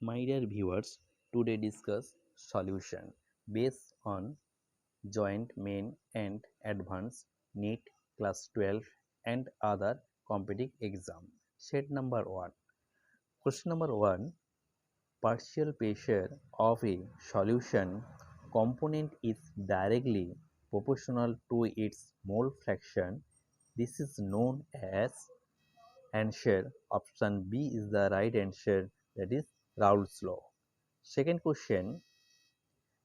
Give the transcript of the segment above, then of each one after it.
My dear viewers, today discuss solution based on joint main and advanced NEET class 12 and other competitive exam. Set number 1. Question number 1. Partial pressure of a solution component is directly proportional to its mole fraction. This is known as answer. Option B is the right answer, that is Raoult's law. Second question,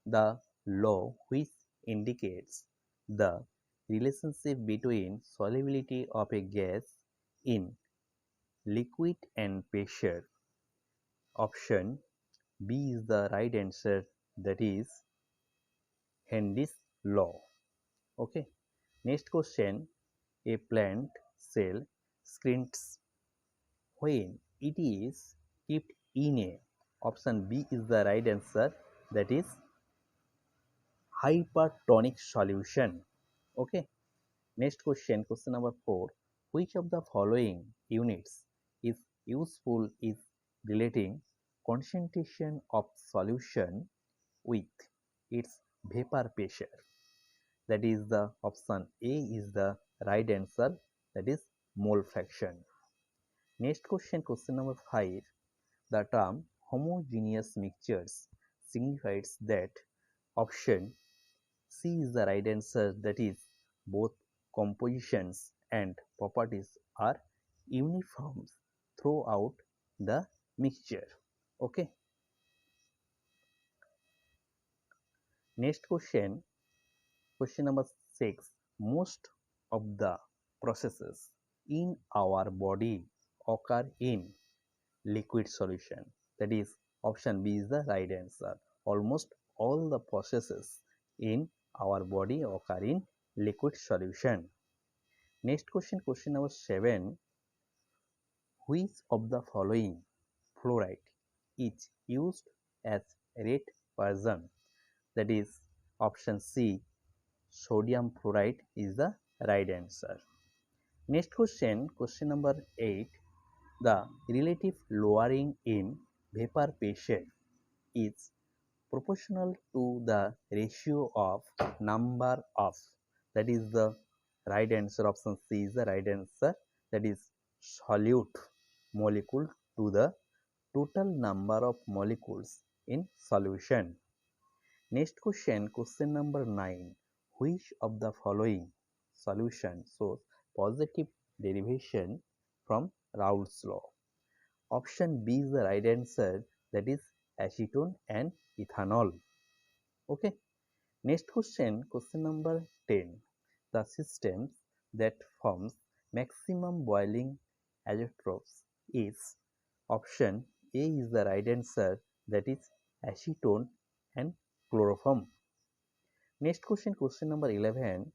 the law which indicates the relationship between solubility of a gas in liquid and pressure. Option B is the right answer, that is Henry's law. Okay. Next question, a plant cell shrinks when it is kept in a. Option B is the right answer, that is hypertonic solution. Okay. Next question, question number 4. Which of the following units is useful in relating concentration of solution with its vapor pressure? That is the option A is the right answer, that is mole fraction. Next question, question number 5. The term homogeneous mixtures signifies that. Option C is the right answer, that is both compositions and properties are uniform throughout the mixture. Okay. Next question, question number 6. Most of the processes in our body occur in liquid solution. That is option B is the right answer. Almost all the processes in our body occur in liquid solution. Next question, question number 7. Which of the following fluoride is used as red poison? That is option C, sodium fluoride is the right answer. Next question, question number 8. The relative lowering in vapor pressure is proportional to the ratio of number of. That is the right answer. Option C is the right answer, that is solute molecule to the total number of molecules in solution. Next question, question number 9. Which of the following solution shows positive derivation from Raoult's law? Option B is the right answer, that is acetone and ethanol. Okay. Next question, question number 10. The systems that forms maximum boiling azeotrophs is. Option A is the right answer, that is acetone and chloroform. Next question, question number 11.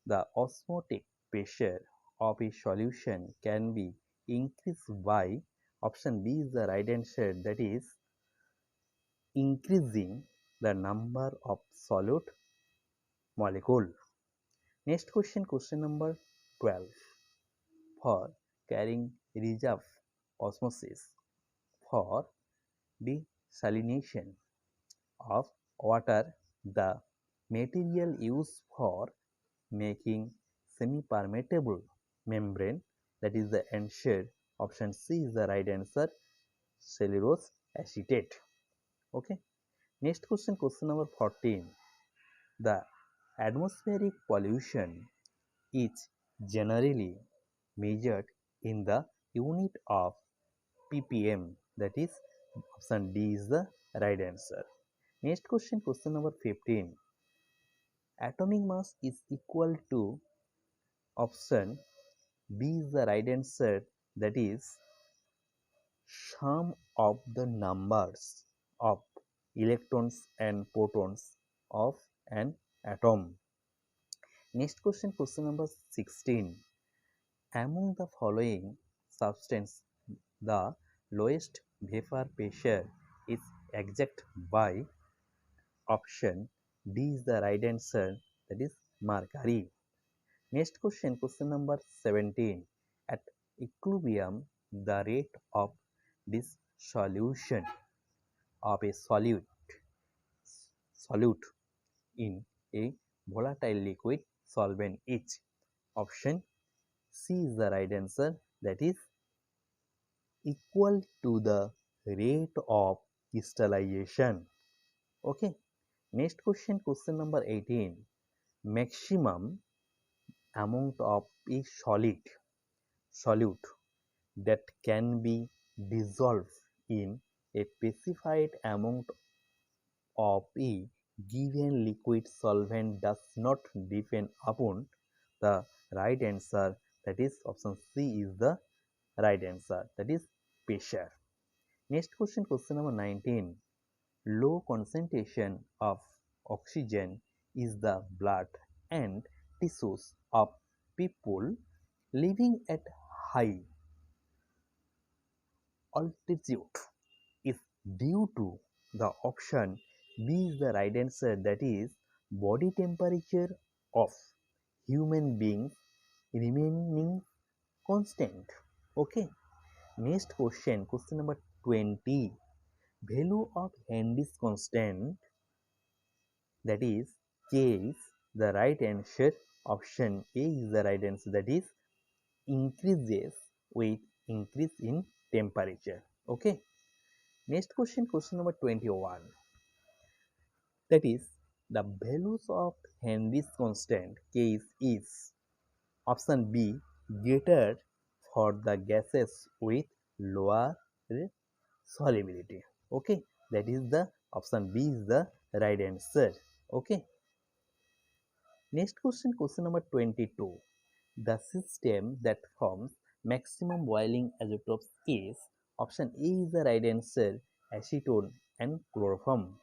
The osmotic pressure of a solution can be increased by. Option B is the right answer, that is increasing the number of solute molecule. Next question, question number 12. For carrying reserve osmosis for desalination of water, the material used for making semi-permeable membrane, that is the answer. Option C is the right answer, cellulose acetate. Okay. Next question, question number 14. The atmospheric pollution is generally measured in the unit of ppm, that is option D is the right answer. Next question, question number 15. Atomic mass is equal to. Option B is the right answer, that is sum of the numbers of electrons and protons of an atom. Next question, question number 16. Among the following substances, the lowest vapor pressure is exact by. Option D is the right answer, that is mercury. Next question, question number 17. At equilibrium, the rate of dissolution of a solute in a volatile liquid solvent is? Option C is the right answer, that is equal to the rate of crystallization. Okay. Next question, question number 18. Maximum amount of a solute that can be dissolved in a specified amount of a given liquid solvent does not depend upon the right answer, that is option C is the right answer, that is pressure. Next question, question number 19. Low concentration of oxygen is the blood and tissues of people living at high altitude is due to the option B is the right answer, that is body temperature of human beings remaining constant. Okay. Next question, question number 20. Value of Henry's constant, that is K is the right answer. Option A is the right answer, that is increases with increase in temperature. Okay. Next question, question number 21. That is the values of Henry's constant K is option B greater for the gases with lower solubility. Okay, that is the option B is the right answer. Okay. Next question, question number 22. The system that forms maximum boiling isotopes is option A is the right answer, acetone and chloroform.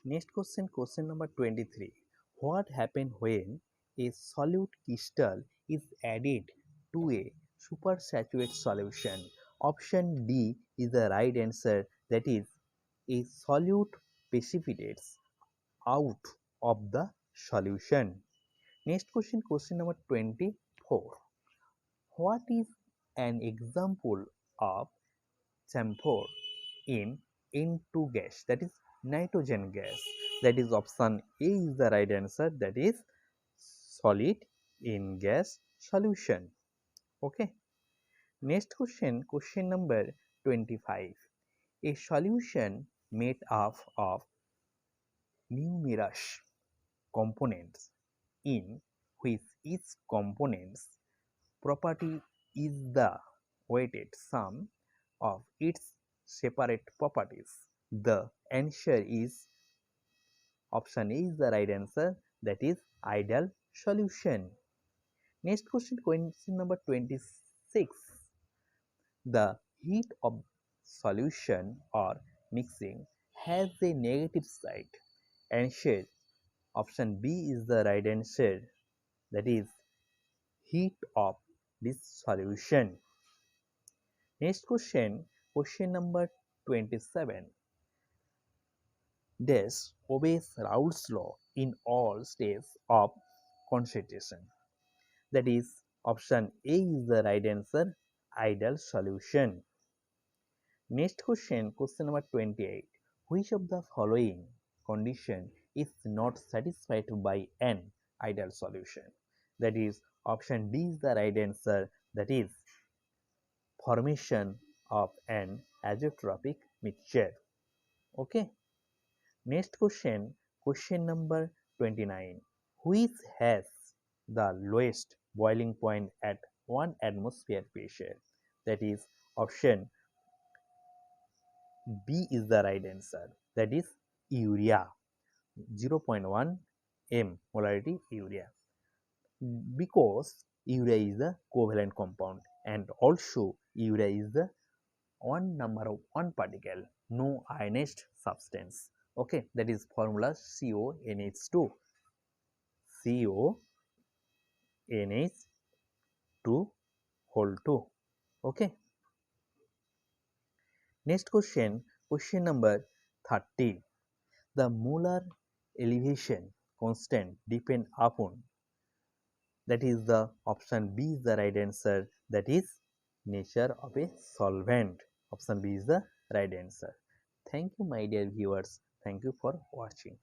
Next question, question number 23. What happens when a solute crystal is added to a supersaturated solution? Option D is the right answer, that is a solute precipitates out of the solution. Next question, question number 24. What is an example of camphor in N2 gas, that is nitrogen gas? That is option A is the right answer, that is solid in gas solution. Okay. Next question, question number 25. A solution made up of numerous components in which each component's property is the weighted sum of its separate properties. The answer is option A is the right answer, that is ideal solution. Next question, question number 26. The heat of solution or mixing has a negative side. Answer option B is the right answer, that is heat of this solution. Next question, question number 27. This obeys Raoult's law in all states of concentration. That is option A is the right answer, ideal solution. Next question, question number 28. Which of the following condition is not satisfied by an ideal solution? That is option D is the right answer, that is formation of an azeotropic mixture. Okay. Next question, question number 29. Which has the lowest boiling point at 1 atmosphere pressure? That is option B is the right answer, that is urea. 0.1 m molarity urea, because urea is a covalent compound and also urea is the one particle, no ionized substance. Okay, that is formula CONH2, CONH2 whole 2. Okay. Next question, question number 30. The molar elevation constant depend upon, that is the option B is the right answer, that is nature of a solvent. Option B is the right answer. Thank you, my dear viewers. Thank you for watching.